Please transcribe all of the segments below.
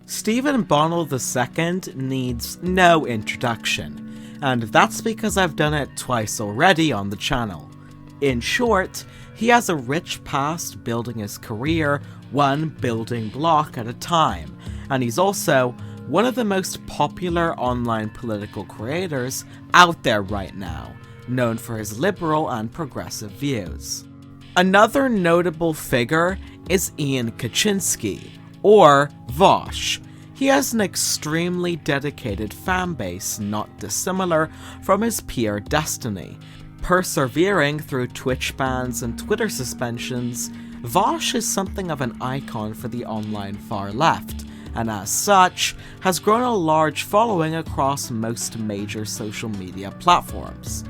Stephen Bonnell the Second needs no introduction, and that's because I've done it twice already on the channel. In short, he has a rich past building his career one building block at a time, and he's also one of the most popular online political creators out there right now, known for his liberal and progressive views. Another notable figure is Ian Kaczynski, or Vaush. He has an extremely dedicated fanbase not dissimilar from his peer Destiny. Persevering through Twitch bans and Twitter suspensions, Vaush is something of an icon for the online far left, and as such, has grown a large following across most major social media platforms.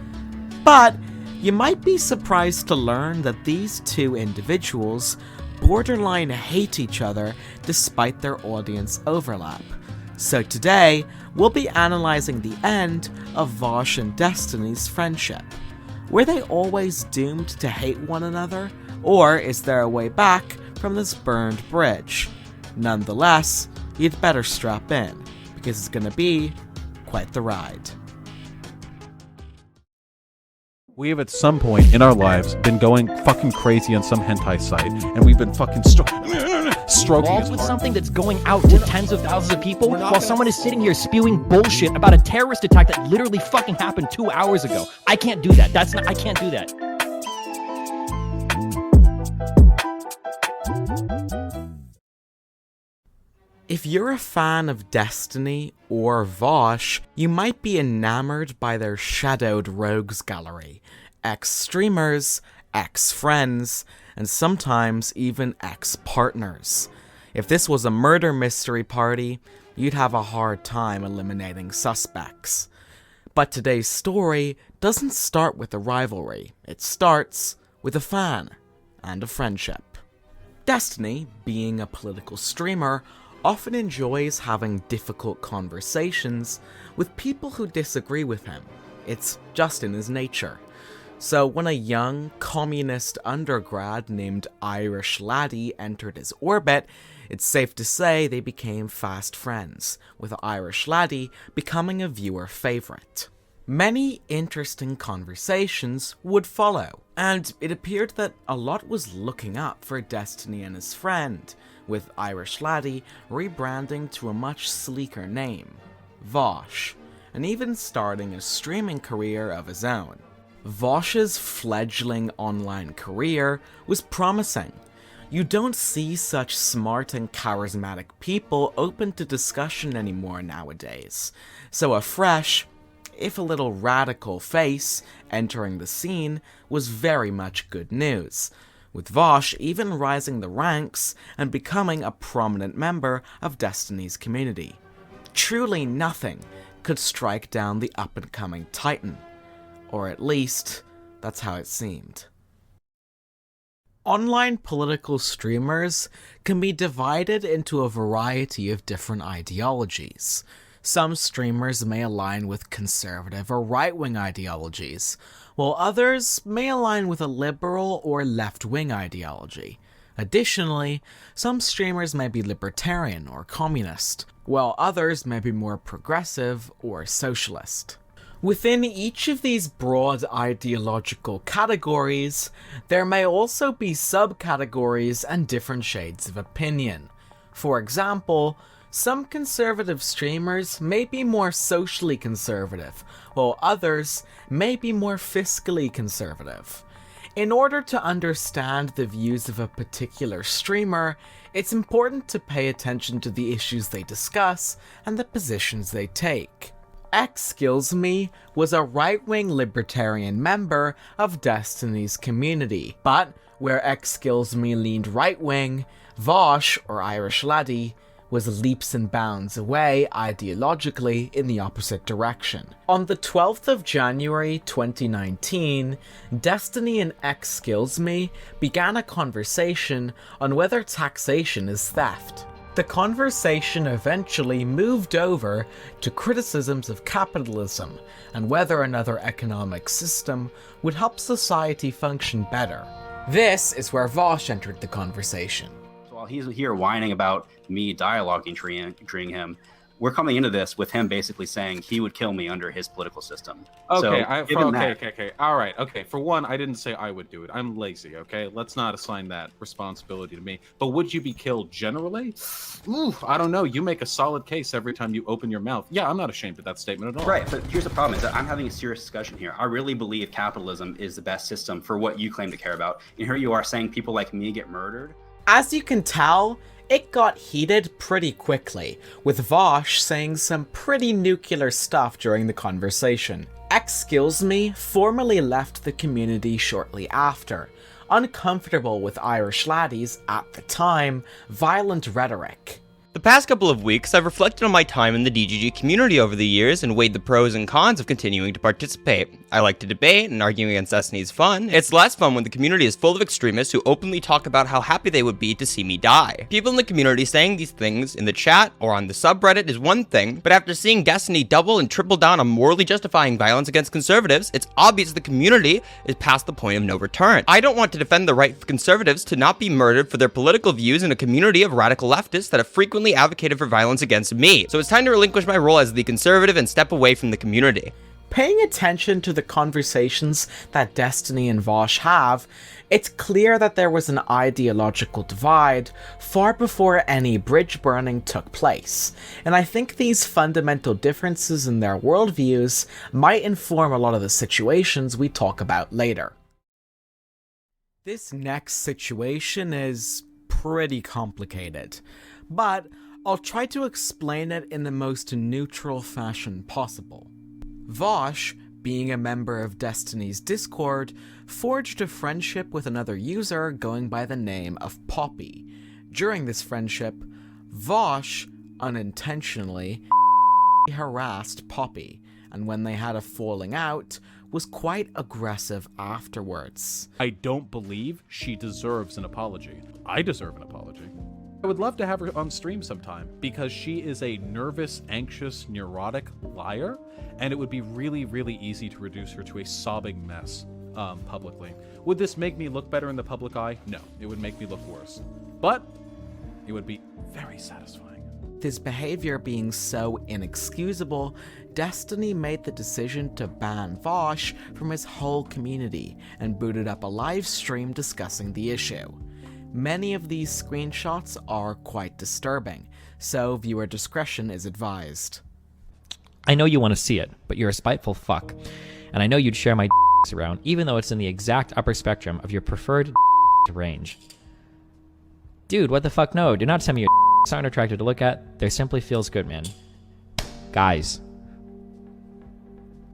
But you might be surprised to learn that these two individuals borderline hate each other despite their audience overlap. So today, we'll be analysing the end of Vaush and Destiny's friendship. Were they always doomed to hate one another, or is there a way back from this burned bridge? Nonetheless, you'd better strap in, because it's gonna be quite the ride. We have at some point in our lives been going fucking crazy on some hentai site, and we've been fucking stroking involved with something that's going out to tens of thousands of people while someone is sitting here spewing bullshit about a terrorist attack that literally fucking happened 2 hours ago. I can't do that. I can't do that. If you're a fan of Destiny or Vaush, you might be enamored by their shadowed rogues gallery, ex-streamers, ex-friends, and sometimes even ex-partners. If this was a murder mystery party, you'd have a hard time eliminating suspects. But today's story doesn't start with a rivalry, it starts with a fan and a friendship. Destiny, being a political streamer, often enjoys having difficult conversations with people who disagree with him. It's just in his nature. So when a young, communist undergrad named Irish Laddie entered his orbit, it's safe to say they became fast friends, with Irish Laddie becoming a viewer favourite. Many interesting conversations would follow, and it appeared that a lot was looking up for Destiny and his friend, with Irish Laddie rebranding to a much sleeker name, Vaush, and even starting a streaming career of his own. Vaush's fledgling online career was promising. You don't see such smart and charismatic people open to discussion anymore nowadays, so a fresh, if a little radical face entering the scene was very much good news, with Vaush even rising the ranks and becoming a prominent member of Destiny's community. Truly nothing could strike down the up-and-coming titan, or at least, that's how it seemed. Online political streamers can be divided into a variety of different ideologies. Some streamers may align with conservative or right-wing ideologies, while others may align with a liberal or left-wing ideology. Additionally, some streamers may be libertarian or communist, while others may be more progressive or socialist. Within each of these broad ideological categories, there may also be subcategories and different shades of opinion. For example, some conservative streamers may be more socially conservative, while others may be more fiscally conservative. In order to understand the views of a particular streamer, it's important to pay attention to the issues they discuss and the positions they take. EXSKILLSME was a right-wing libertarian member of Destiny's community, but where EXSKILLSME leaned right-wing, Vaush, or Irish Laddie, was leaps and bounds away ideologically in the opposite direction. On the 12th of January 2019, Destiny and EXSKILLSME began a conversation on whether taxation is theft. The conversation eventually moved over to criticisms of capitalism and whether another economic system would help society function better. This is where Vaush entered the conversation. while he's here whining about me dialoguing treating him, we're coming into this with him basically saying he would kill me under his political system. Okay, So, okay. All right, okay. For one, I didn't say I would do it. I'm lazy, okay? Let's not assign that responsibility to me. But would you be killed generally? Ooh, I don't know. You make a solid case every time you open your mouth. Yeah, I'm not ashamed of that statement at all. Right, but here's the problem is that I'm having a serious discussion here. I really believe capitalism is the best system for what you claim to care about. And here you are saying people like me get murdered. As you can tell, it got heated pretty quickly, with Vaush saying some pretty nuclear stuff during the conversation. EXSKILLSME formally left the community shortly after, uncomfortable with Irish laddies, at the time, violent rhetoric. The past couple of weeks, I've reflected on my time in the DGG community over the years and weighed the pros and cons of continuing to participate. I like to debate, and arguing against Destiny is fun. It's less fun when the community is full of extremists who openly talk about how happy they would be to see me die. People in the community saying these things in the chat or on the subreddit is one thing, but after seeing Destiny double and triple down on morally justifying violence against conservatives, it's obvious the community is past the point of no return. I don't want to defend the right for conservatives to not be murdered for their political views in a community of radical leftists that have frequently advocated for violence against me. So it's time to relinquish my role as the conservative and step away from the community. Paying attention to the conversations that Destiny and Vaush have, it's clear that there was an ideological divide far before any bridge burning took place, and I think these fundamental differences in their worldviews might inform a lot of the situations we talk about later. This next situation is pretty complicated, but I'll try to explain it in the most neutral fashion possible. Vaush, being a member of Destiny's Discord, forged a friendship with another user going by the name of Poppy. During this friendship, Vaush, unintentionally, harassed Poppy, and when they had a falling out, was quite aggressive afterwards. I don't believe she deserves an apology. I deserve an apology. I would love to have her on stream sometime because she is a nervous, anxious, neurotic liar, and it would be really, really easy to reduce her to a sobbing mess publicly. Would this make me look better in the public eye? No, it would make me look worse. But it would be very satisfying. His behavior being so inexcusable, Destiny made the decision to ban Vaush from his whole community and booted up a live stream discussing the issue. Many of these screenshots are quite disturbing, so viewer discretion is advised. I know you want to see it, but you're a spiteful fuck. And I know you'd share my around, even though it's in the exact upper spectrum of your preferred range. Dude, what the fuck no, do not tell me your aren't attractive to look at. There simply feels good, man. Guys.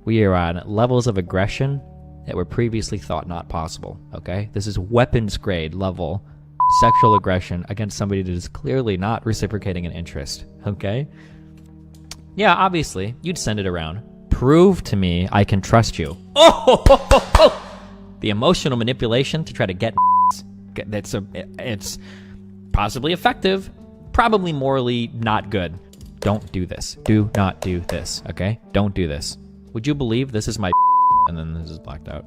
We are on levels of aggression that were previously thought not possible, okay? This is weapons grade level sexual aggression against somebody that is clearly not reciprocating an interest, okay? Yeah, obviously, you'd send it around. Prove to me I can trust you. Oh! The emotional manipulation to try to get it's possibly effective, probably morally not good. Don't do this. Do not do this, okay? Don't do this. Would you believe this is my and then this is blacked out?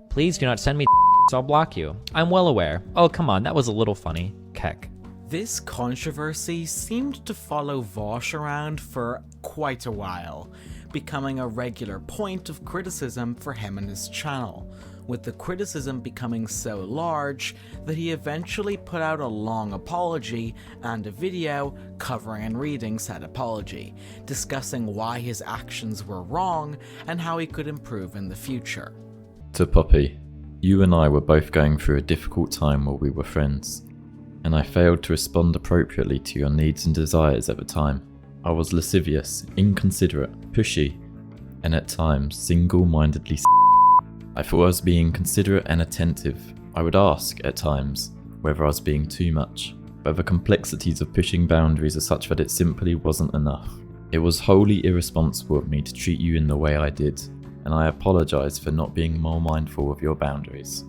Please do not send me so I'll block you. I'm well aware. Oh, come on, that was a little funny. Keck. This controversy seemed to follow Vaush around for quite a while, becoming a regular point of criticism for him and his channel, with the criticism becoming so large that he eventually put out a long apology and a video covering and reading said apology, discussing why his actions were wrong and how he could improve in the future. To Poppy, you and I were both going through a difficult time while we were friends, and I failed to respond appropriately to your needs and desires at the time. I was lascivious, inconsiderate, pushy, and at times single-mindedly I thought I was being considerate and attentive. I would ask, at times, whether I was being too much, but the complexities of pushing boundaries are such that it simply wasn't enough. It was wholly irresponsible of me to treat you in the way I did, and I apologise for not being more mindful of your boundaries.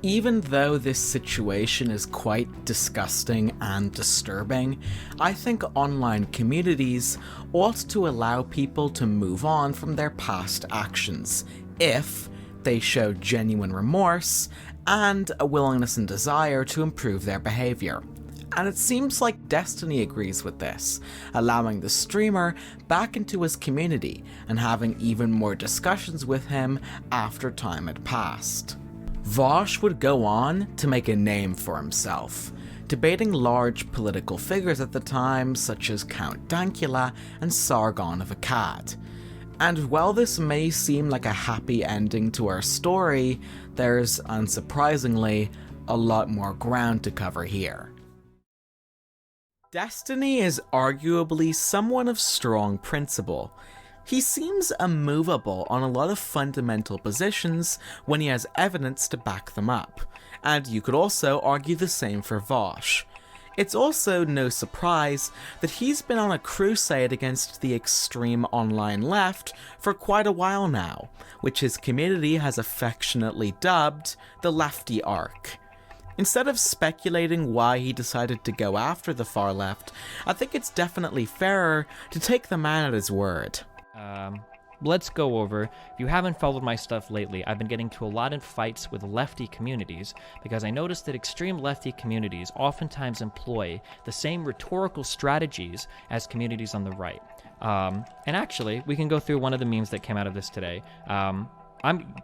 Even though this situation is quite disgusting and disturbing, I think online communities ought to allow people to move on from their past actions, if they show genuine remorse and a willingness and desire to improve their behavior. And it seems like Destiny agrees with this, allowing the streamer back into his community and having even more discussions with him after time had passed. Vaush would go on to make a name for himself, debating large political figures at the time such as Count Dankula and Sargon of Akkad. And while this may seem like a happy ending to our story, there's, unsurprisingly, a lot more ground to cover here. Destiny is arguably someone of strong principle. He seems immovable on a lot of fundamental positions when he has evidence to back them up, and you could also argue the same for Vaush. It's also no surprise that he's been on a crusade against the extreme online left for quite a while now, which his community has affectionately dubbed the LEFTY arc. Instead of speculating why he decided to go after the far left, I think it's definitely fairer to take the man at his word. Let's go over. If you haven't followed my stuff lately, I've been getting to a lot of fights with lefty communities because I noticed that extreme lefty communities oftentimes employ the same rhetorical strategies as communities on the right. And actually, we can go through one of the memes that came out of this today.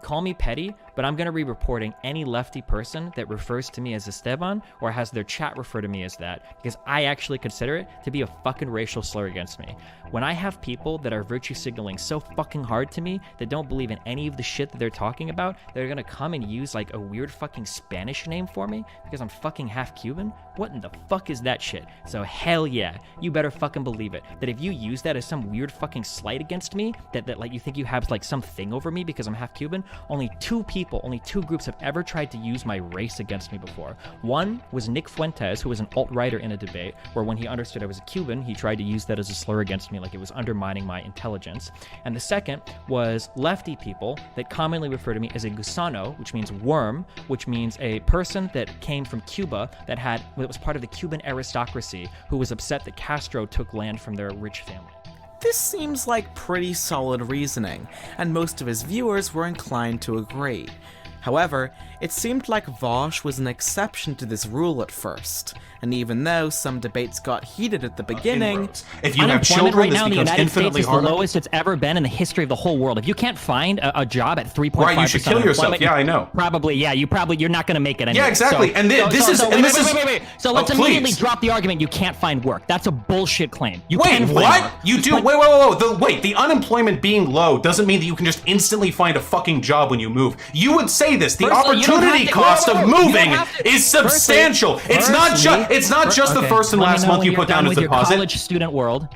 Call me petty, but I'm going to be reporting any lefty person that refers to me as Esteban or has their chat refer to me as that, because I actually consider it to be a fucking racial slur against me. When I have people that are virtue signaling so fucking hard to me that don't believe in any of the shit that they're talking about, they're going to come and use like a weird fucking Spanish name for me because I'm fucking half Cuban? What in the fuck is that shit? So hell yeah, you better fucking believe it, that if you use that as some weird fucking slight against me, that like you think you have like some thing over me because I'm half Cuban, only two groups have ever tried to use my race against me before. One was Nick Fuentes, who was an alt-writer in a debate, where when he understood I was a Cuban, he tried to use that as a slur against me, like it was undermining my intelligence. And the second was lefty people that commonly refer to me as a gusano, which means worm, which means a person that came from Cuba that was part of the Cuban aristocracy, who was upset that Castro took land from their rich family. This seems like pretty solid reasoning, and most of his viewers were inclined to agree. However, it seemed like Vaush was an exception to this rule at first, and even though some debates got heated at the beginning, if you have children, right this now in the becomes United States infinitely is the harder. lowest it's ever been in the history of the whole world. If you can't find a job at 3.5%, Right, you should kill yourself. Yeah, I know. Probably, yeah. You're not going to make it anyway. Yeah, exactly. So, And this is. Wait. So let's immediately please. drop the argument you can't find work. That's a bullshit claim. You Wait, can find what? work. You do? Wait. The unemployment being low doesn't mean that you can just instantly find a fucking job when you move. You would say this. The Firstly, you don't opportunity have to- cost wait, of you don't moving have to- is substantial. It's not just the first and last month you put down as with your deposit. college student world.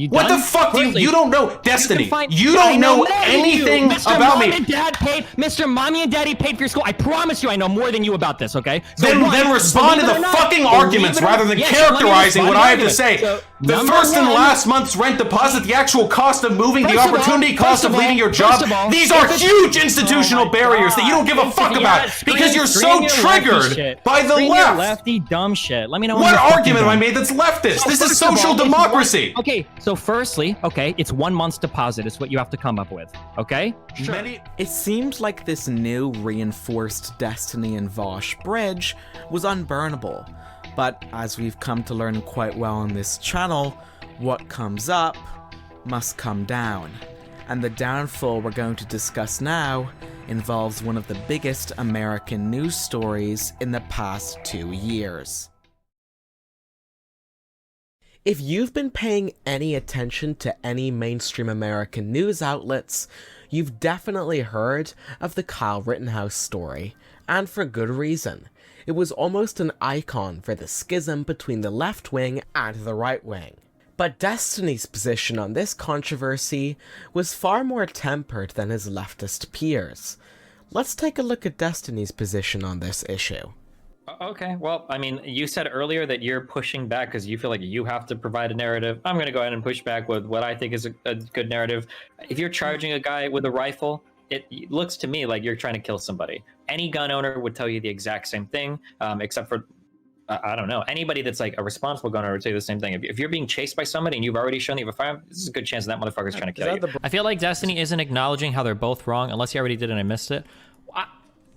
What the fuck do you don't know Destiny? You I don't know more than anything you. Mr. about Mom me. And Dad paid, Mr. Mommy and Daddy paid for your school. I promise you I know more than you about this, okay? So Then respond to the fucking arguments rather than characterizing what I have to say. The first and last month's rent deposit, the actual cost of moving, the opportunity cost of leaving your job, these are huge institutional barriers that you don't give a fuck about because you're so triggered by the left. Lefty dumb shit. Let me know. What argument have I made that's leftist? This is social democracy. Okay, so firstly, it's 1 month's deposit is what you have to come up with, okay? Sure. it seemed like this new reinforced Destiny and Vaush bridge was unburnable. But as we've come to learn quite well on this channel, what comes up must come down. And the downfall we're going to discuss now involves one of the biggest American news stories in the past 2 years. If you've been paying any attention to any mainstream American news outlets, you've definitely heard of the Kyle Rittenhouse story, and for good reason. It was almost an icon for the schism between the left wing and the right wing. But Destiny's position on this controversy was far more tempered than his leftist peers. Let's take a look at Destiny's position on this issue. Okay, well, I mean, you said earlier that you're pushing back because you feel like you have to provide a narrative. I'm going to go ahead and push back with what I think is a good narrative. If you're charging a guy with a rifle, it looks to me like you're trying to kill somebody. Any gun owner would tell you the exact same thing, except for, I don't know, anybody that's like a responsible gun owner would say the same thing. If you're being chased by somebody and you've already shown you have a firearm, this is a good chance that motherfucker's trying to kill you. I feel like Destiny isn't acknowledging how they're both wrong, unless he already did and I missed it.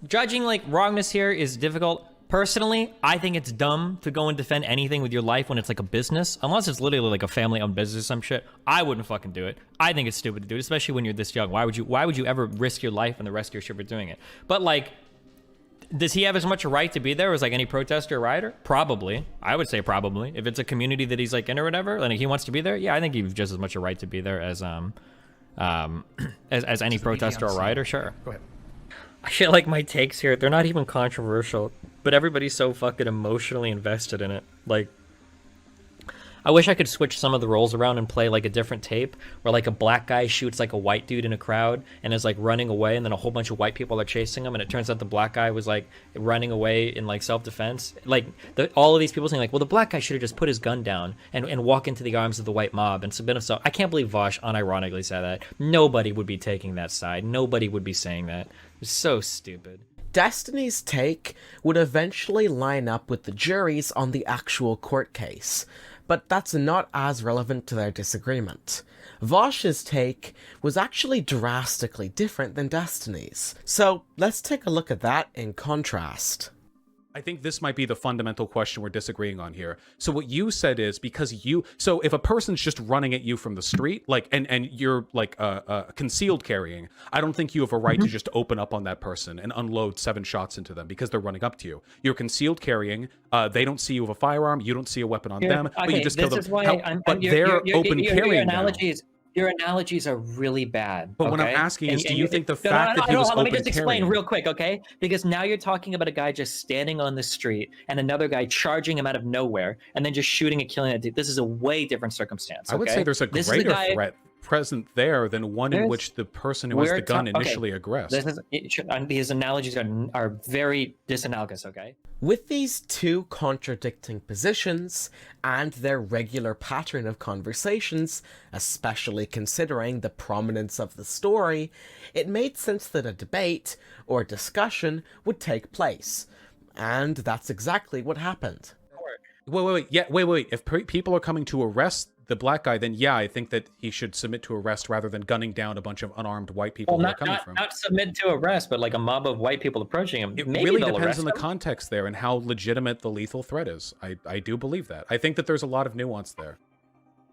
Judging like wrongness here is difficult. Personally, I think it's dumb to go and defend anything with your life when it's like a business, unless it's literally like a family-owned business or some shit. I wouldn't fucking do it. I think it's stupid to do it, especially when you're this young. Why would you ever risk your life and the rest of your shit for doing it? But like, does he have as much a right to be there as like any protester or rioter? Probably. I would say probably. If it's a community that he's like in or whatever, and he wants to be there, yeah, I think he's just as much a right to be there as any protester or rioter. Sure. Go ahead. I feel like my takes here, they're not even controversial, but everybody's so fucking emotionally invested in it. Like, I wish I could switch some of the roles around and play like a different tape where like a black guy shoots like a white dude in a crowd and is like running away, and then a whole bunch of white people are chasing him, and it turns out the black guy was like running away in like self-defense. Like all of these people saying like, well, the black guy should have just put his gun down and walk into the arms of the white mob and submit himself. I can't believe Vaush unironically said that. Nobody would be taking that side. Nobody would be saying that. It's so stupid. Destiny's take would eventually line up with the jury's on the actual court case, but that's not as relevant to their disagreement. Vaush's take was actually drastically different than Destiny's, so let's take a look at that in contrast. I think this might be the fundamental question we're disagreeing on here. So what you said is so if a person's just running at you from the street, like, and you're like concealed carrying, I don't think you have a right to just open up on that person and unload 7 shots into them because they're running up to you. You're concealed carrying. They don't see you with a firearm. You don't see a weapon on them, but you just kill them. But they're open carrying now. Your analogies are really bad. But what I'm asking is, do you think the fact that he was open carrying... Let me just explain real quick, okay? Because now you're talking about a guy just standing on the street and another guy charging him out of nowhere and then just shooting and killing a dude. This is a way different circumstance, okay? I would say there's a greater threat present there than one in which the person who has the gun initially aggressed. These analogies are very disanalogous, okay? With these two contradicting positions, and their regular pattern of conversations, especially considering the prominence of the story, it made sense that a debate, or discussion, would take place. And that's exactly what happened. Wait. If people are coming to arrest the black guy, then yeah, I think that he should submit to arrest rather than gunning down a bunch of unarmed white people who are coming from. Not submit to arrest, but like a mob of white people approaching him. It really depends on the context there and how legitimate the lethal threat is. I do believe that. I think that there's a lot of nuance there.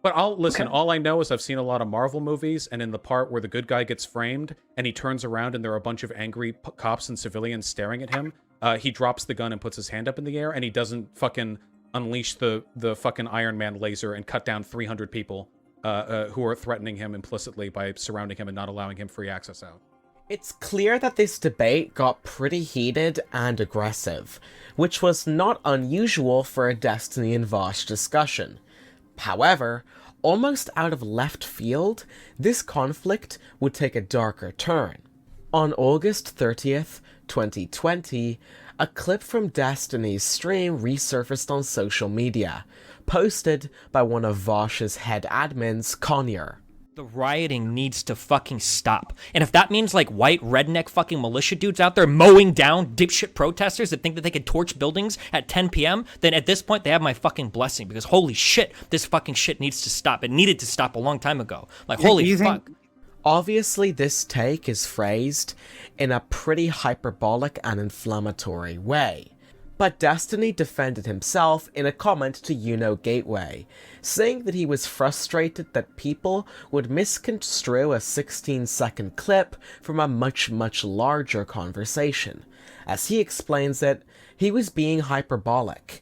But all I know is I've seen a lot of Marvel movies, and in the part where the good guy gets framed and he turns around and there are a bunch of angry cops and civilians staring at him, he drops the gun and puts his hand up in the air, and he doesn't fucking unleash the fucking Iron Man laser and cut down 300 people who are threatening him implicitly by surrounding him and not allowing him free access out. It's clear that this debate got pretty heated and aggressive, which was not unusual for a Destiny and Vaush discussion. However, almost out of left field, this conflict would take a darker turn. On August 30th, 2020, a clip from Destiny's stream resurfaced on social media, posted by one of Vaush's head admins, Conyer. The rioting needs to fucking stop. And if that means like white redneck fucking militia dudes out there mowing down dipshit protesters that think that they could torch buildings at 10 p.m., then at this point they have my fucking blessing, because holy shit, this fucking shit needs to stop. It needed to stop a long time ago. Like, holy fuck. Obviously, this take is phrased in a pretty hyperbolic and inflammatory way, but Destiny defended himself in a comment to Gateway, saying that he was frustrated that people would misconstrue a 16-second clip from a much larger conversation. As he explains it, he was being hyperbolic.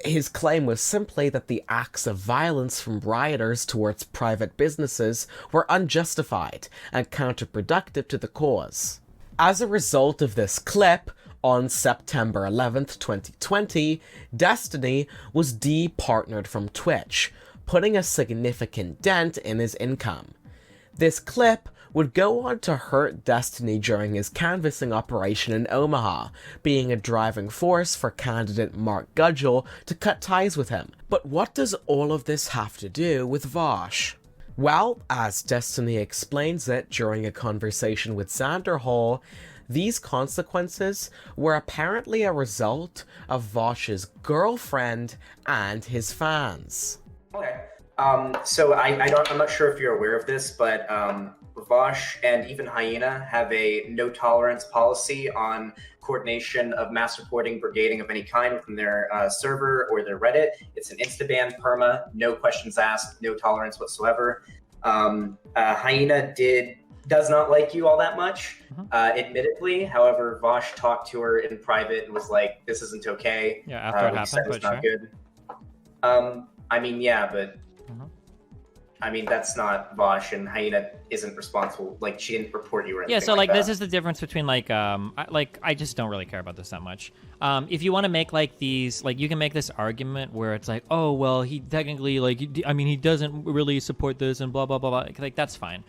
His claim was simply that the acts of violence from rioters towards private businesses were unjustified and counterproductive to the cause. As a result of this clip, on September 11th, 2020, Destiny was de-partnered from Twitch, putting a significant dent in his income. This clip would go on to hurt Destiny during his canvassing operation in Omaha, being a driving force for candidate Mark Gudgel to cut ties with him. But what does all of this have to do with Vaush? Well, as Destiny explains it during a conversation with Xander Hall, these consequences were apparently a result of Vaush's girlfriend and his fans. Okay. So I'm not sure if you're aware of this, but Vaush and even Hyena have a no tolerance policy on coordination of mass reporting, brigading of any kind within their server or their Reddit. It's an insta-ban perma, no questions asked, no tolerance whatsoever. Hyena does not like you all that much, admittedly. However, Vaush talked to her in private and was like, "This isn't okay." Yeah, after it happened, but not sure. good. I mean, yeah, but I mean, that's not Vaush, and Hyena isn't responsible. Like, she didn't report you or anything. Yeah, so like this that. is the difference between I just don't really care about this that much. If you want to make like these, like you can make this argument where it's like, oh well, he technically he doesn't really support this and blah blah blah blah. Like that's fine.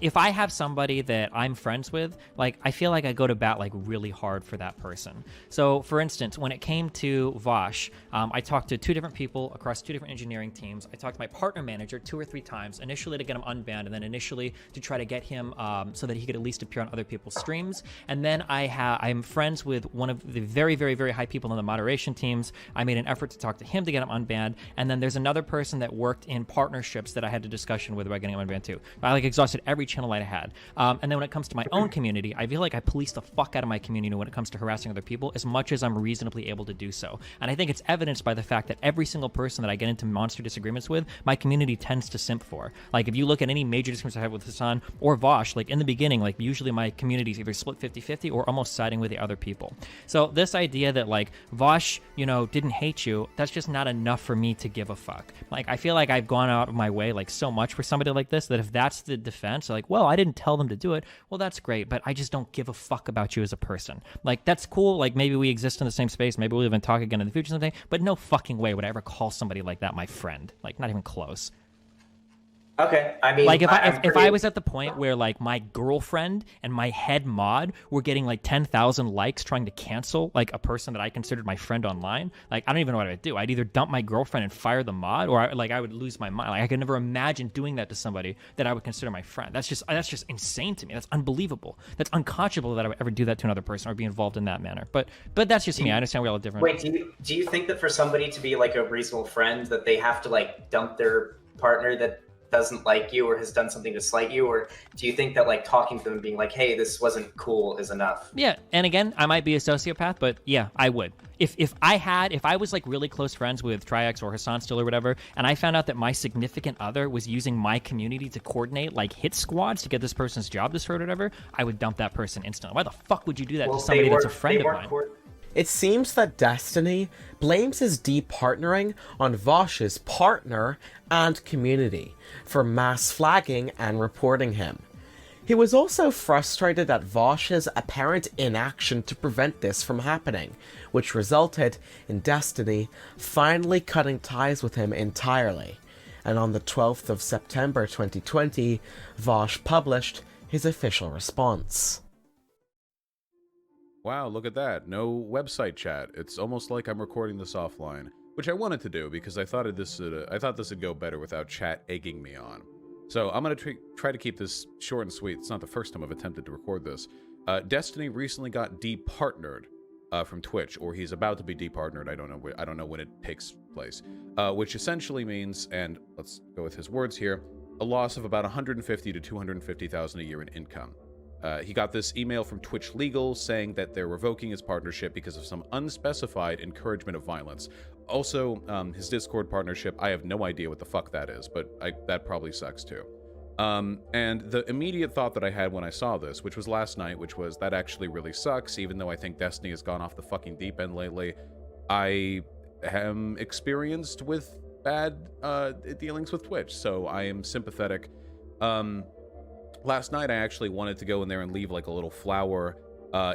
If I have somebody that I'm friends with, like I feel like I go to bat like really hard for that person. So for instance, when it came to Vaush, I talked to 2 different people across 2 different engineering teams. I talked to my partner manager 2 or 3 times, initially to get him unbanned, and then initially to try to get him so that he could at least appear on other people's streams. And then I'm friends with one of the very, very, very high people on the moderation teams. I made an effort to talk to him to get him unbanned. And then there's another person that worked in partnerships that I had a discussion with about getting him unbanned too. I exhausted every channel I had. And then when it comes to my own community, I feel like I police the fuck out of my community when it comes to harassing other people as much as I'm reasonably able to do so. And I think it's evidenced by the fact that every single person that I get into monster disagreements with, my community tends to simp for. Like if you look at any major disagreements I have with Hassan or Vaush, like in the beginning, like usually my community is either split 50-50 or almost siding with the other people. So this idea that like Vaush, didn't hate you, that's just not enough for me to give a fuck. Like I feel like I've gone out of my way like so much for somebody like this that if that's the defense, like, well, I didn't tell them to do it, well, that's great, but I just don't give a fuck about you as a person. Like that's cool, like maybe we exist in the same space, maybe we'll even talk again in the future or something, but no fucking way would I ever call somebody like that my friend. Like not even close. Okay, I mean, like if I was at the point where like my girlfriend and my head mod were getting like 10,000 likes trying to cancel like a person that I considered my friend online, like I don't even know what I'd do. I'd either dump my girlfriend and fire the mod, or I would lose my mind. Like I could never imagine doing that to somebody that I would consider my friend. That's just insane to me. That's unbelievable. That's unconscionable that I would ever do that to another person or be involved in that manner. But that's just me. I understand we're all different. Wait, do you think that for somebody to be like a reasonable friend that they have to like dump their partner that doesn't like you or has done something to slight you, or do you think that like talking to them and being like, hey, this wasn't cool is enough? Yeah, and again, I might be a sociopath, but yeah, I would. If I was like really close friends with Triax or Hassan still or whatever, and I found out that my significant other was using my community to coordinate like hit squads to get this person's job destroyed or whatever, I would dump that person instantly. Why the fuck would you do that to somebody that's a friend of mine? It seems that Destiny blames his departnering on Vaush's partner and community for mass flagging and reporting him. He was also frustrated at Vaush's apparent inaction to prevent this from happening, which resulted in Destiny finally cutting ties with him entirely. And on the 12th of September 2020, Vaush published his official response. Wow, look at that. No website chat. It's almost like I'm recording this offline, which I wanted to do because I thought this would go better without chat egging me on. So I'm going to try to keep this short and sweet. It's not the first time I've attempted to record this. Destiny recently got departnered from Twitch, or he's about to be departnered. I don't know when it takes place, which essentially means, and let's go with his words here, a loss of about 150 to 250,000 a year in income. He got this email from Twitch Legal saying that they're revoking his partnership because of some unspecified encouragement of violence. Also, his Discord partnership, I have no idea what the fuck that is, but that probably sucks too. And the immediate thought that I had when I saw this, which was last night, which was that actually really sucks, even though I think Destiny has gone off the fucking deep end lately. I am experienced with bad dealings with Twitch, so I am sympathetic. Last night, I actually wanted to go in there and leave like a little flower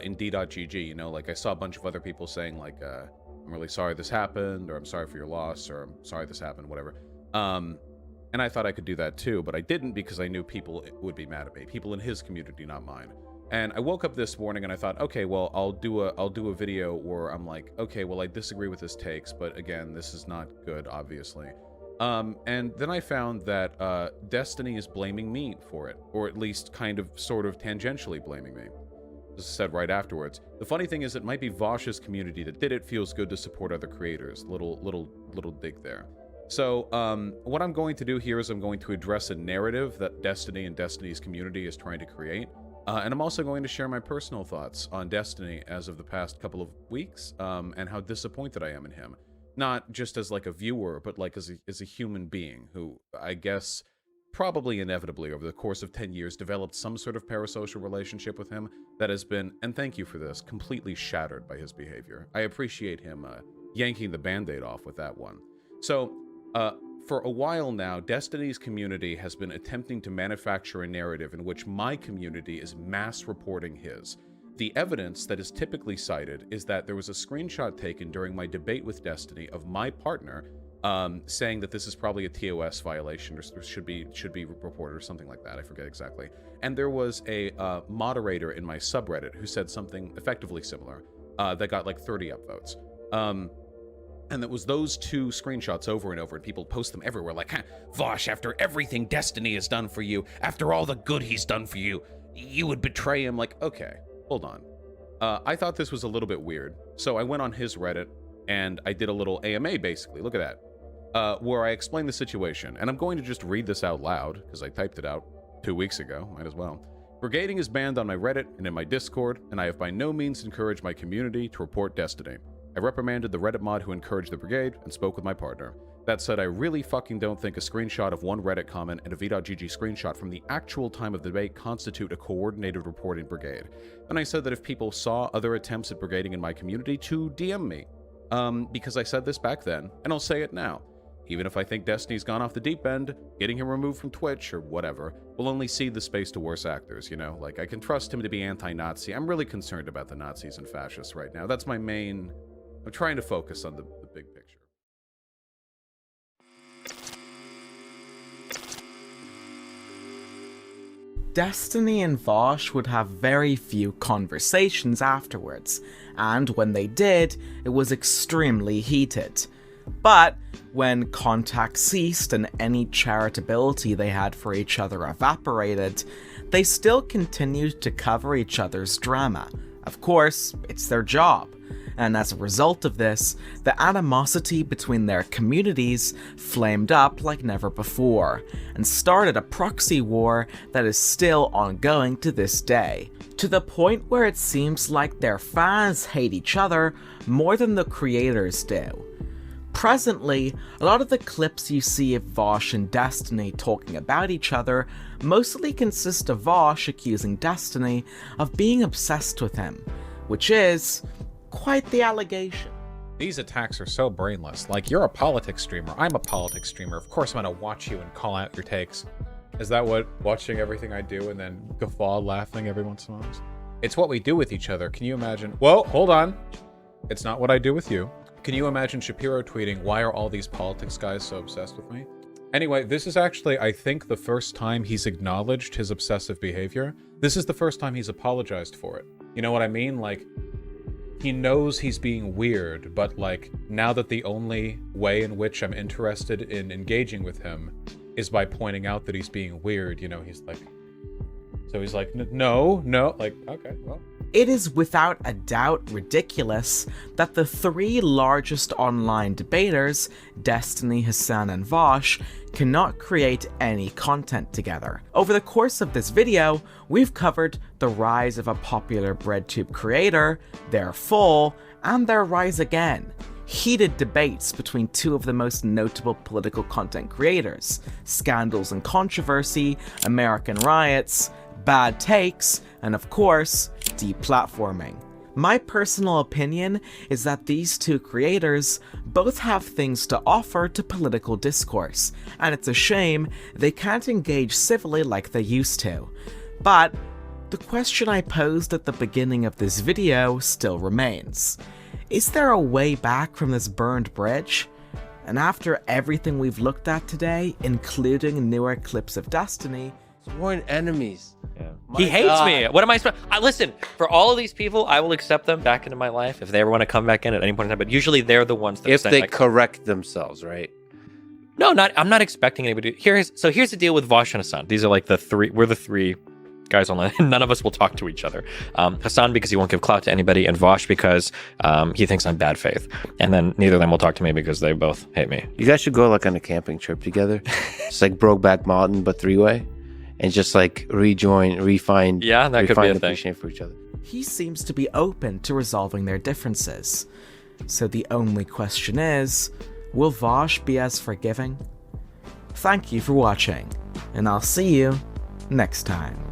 in d.gg, like I saw a bunch of other people saying like, I'm really sorry this happened, or I'm sorry for your loss, or I'm sorry this happened, whatever. And I thought I could do that too, but I didn't because I knew people would be mad at me, people in his community, not mine. And I woke up this morning and I thought, okay, well, I'll do a video where I'm like, okay, well, I disagree with his takes, but again, this is not good, obviously. And then I found that Destiny is blaming me for it, or at least kind of sort of tangentially blaming me. This is said right afterwards. The funny thing is it might be Vaush's community that did it. Feels good to support other creators. Little dig there. So what I'm going to do here is I'm going to address a narrative that Destiny and Destiny's community is trying to create. And I'm also going to share my personal thoughts on Destiny as of the past couple of weeks, and how disappointed I am in him. Not just as like a viewer, but like as a human being who, I guess, probably inevitably over the course of 10 years developed some sort of parasocial relationship with him that has been, and thank you for this, completely shattered by his behavior. I appreciate him yanking the band-aid off with that one. So, for a while now, Destiny's community has been attempting to manufacture a narrative in which my community is mass reporting his. The evidence that is typically cited is that there was a screenshot taken during my debate with Destiny of my partner saying that this is probably a TOS violation or should be reported or something like that. I forget exactly. And there was a moderator in my subreddit who said something effectively similar that got like 30 upvotes. And it was those two screenshots over and over, and people post them everywhere like, Vaush, after everything Destiny has done for you, after all the good he's done for you, you would betray him. Like, okay, hold on. I thought this was a little bit weird. So I went on his Reddit, and I did a little AMA, basically. Look at that. Where I explained the situation. And I'm going to just read this out loud, because I typed it out 2 weeks ago. Might as well. Brigading is banned on my Reddit and in my Discord, and I have by no means encouraged my community to report Destiny. I reprimanded the Reddit mod who encouraged the brigade and spoke with my partner. That said, I really fucking don't think a screenshot of one Reddit comment and a v.gg screenshot from the actual time of the debate constitute a coordinated reporting brigade. And I said that if people saw other attempts at brigading in my community to DM me. Because I said this back then, and I'll say it now. Even if I think Destiny's gone off the deep end, getting him removed from Twitch or whatever will only cede the space to worse actors, you know? Like, I can trust him to be anti-Nazi. I'm really concerned about the Nazis and fascists right now. That's my main... I'm trying to focus on the big picture. Destiny and Vaush would have very few conversations afterwards, and when they did, it was extremely heated. But when contact ceased and any charitability they had for each other evaporated, they still continued to cover each other's drama. Of course, it's their job. And as a result of this, the animosity between their communities flamed up like never before, and started a proxy war that is still ongoing to this day, to the point where it seems like their fans hate each other more than the creators do. Presently, a lot of the clips you see of Vaush and Destiny talking about each other mostly consist of Vaush accusing Destiny of being obsessed with him, which is quite the allegation. These attacks are so brainless. Like, you're a politics streamer, I'm a politics streamer, of course I'm gonna watch you and call out your takes. Is that what watching everything I do and then guffaw laughing every once in a while is? It's what we do with each other. Can you imagine? Whoa, hold on. It's not what I do with you. Can you imagine Shapiro tweeting, why are all these politics guys so obsessed with me? Anyway, this is actually, I think, the first time he's acknowledged his obsessive behavior. This is the first time he's apologized for it. You know what I mean? Like, he knows he's being weird, but like, now that the only way in which I'm interested in engaging with him is by pointing out that he's being weird, you know, he's like, so he's like, no, like, okay, well. It is without a doubt ridiculous that the three largest online debaters, Destiny, Hassan, and Vaush, cannot create any content together. Over the course of this video, we've covered the rise of a popular BreadTube creator, their fall, and their rise again. Heated debates between two of the most notable political content creators, scandals and controversy, American riots, bad takes, and of course, deplatforming. My personal opinion is that these two creators both have things to offer to political discourse, and it's a shame they can't engage civilly like they used to. But the question I posed at the beginning of this video still remains. Is there a way back from this burned bridge? And after everything we've looked at today, including newer clips of Destiny, sworn enemies. Yeah. He hates me. What am I supposed? Listen, for all of these people, I will accept them back into my life if they ever want to come back in at any point in time. But usually, they're the ones that if they correct themselves, right? No, I'm not expecting anybody. Here's the deal with Vaush and Hassan. These are like the three. We're the three guys online. None of us will talk to each other. Hassan because he won't give clout to anybody, and Vaush because he thinks I'm bad faith. And then neither of them will talk to me because they both hate me. You guys should go like on a camping trip together. It's like Brokeback Mountain, but 3-way. And just like refine Yeah, that could be a thing. appreciation for each other. He seems to be open to resolving their differences. So the only question is, will Vaush be as forgiving? Thank you for watching, and I'll see you next time.